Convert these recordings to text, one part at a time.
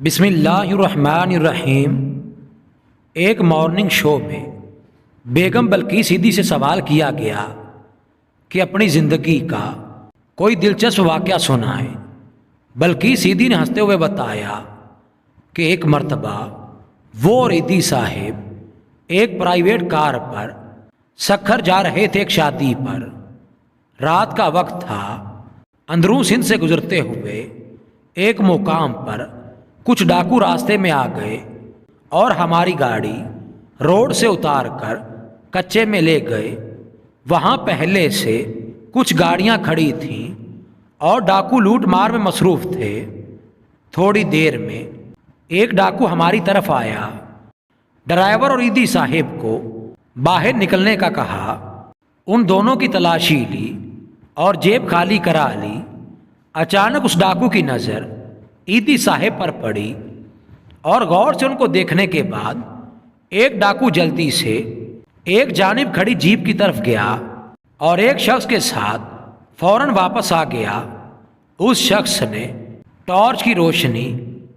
بسم اللہ الرحمن الرحیم۔ ایک مارننگ شو میں بیگم بلقیس عیدی سے سوال کیا گیا کہ اپنی زندگی کا کوئی دلچسپ واقعہ سنائیں۔ بلقیس عیدی نے ہنستے ہوئے بتایا کہ ایک مرتبہ وہ اور عیدی صاحب ایک پرائیویٹ کار پر سکھر جا رہے تھے ایک شادی پر۔ رات کا وقت تھا۔ اندرون سندھ سے گزرتے ہوئے ایک مقام پر کچھ ڈاکو راستے میں آ گئے اور ہماری گاڑی روڈ سے اتار کر کچے میں لے گئے۔ وہاں پہلے سے کچھ گاڑیاں کھڑی تھیں اور ڈاکو لوٹ مار میں مصروف تھے۔ تھوڑی دیر میں ایک ڈاکو ہماری طرف آیا۔ ڈرائیور اور عیدی صاحب کو باہر نکلنے کا کہا۔ ان دونوں کی تلاشی لی اور جیب خالی کرا لی۔ اچانک اس ڈاکو کی نظر عیدی صاحب پر پڑی اور غور سے ان کو دیکھنے کے بعد ایک ڈاکو جلدی سے ایک جانب کھڑی جیپ کی طرف گیا اور ایک شخص کے ساتھ فوراً واپس آ گیا۔ اس شخص نے ٹارچ کی روشنی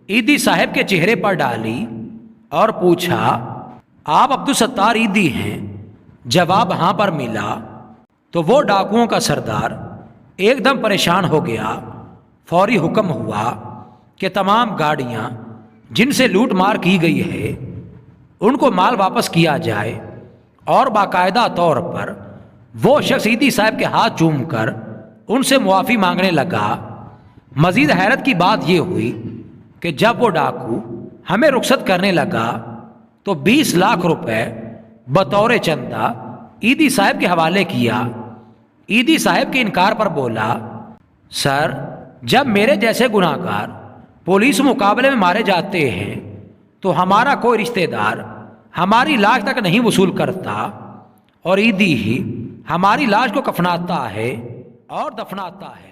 عیدی صاحب کے چہرے پر ڈالی اور پوچھا، آپ عبدالستار عیدی ہیں؟ جواب ہاں پر ملا تو وہ ڈاکوؤں کا سردار ایک دم پریشان ہو گیا۔ فوری حکم ہوا کہ تمام گاڑیاں جن سے لوٹ مار کی گئی ہے ان کو مال واپس کیا جائے، اور باقاعدہ طور پر وہ شخص عیدی صاحب کے ہاتھ چوم کر ان سے معافی مانگنے لگا۔ مزید حیرت کی بات یہ ہوئی کہ جب وہ ڈاکو ہمیں رخصت کرنے لگا تو 20 لاکھ روپے بطور چندہ عیدی صاحب کے حوالے کیا۔ عیدی صاحب کے انکار پر بولا، سر، جب میرے جیسے گناہ گار پولیس مقابلے میں مارے جاتے ہیں تو ہمارا کوئی رشتہ دار ہماری لاش تک نہیں وصول کرتا، اور عیدی ہی ہماری لاش کو کفناتا ہے اور دفناتا ہے۔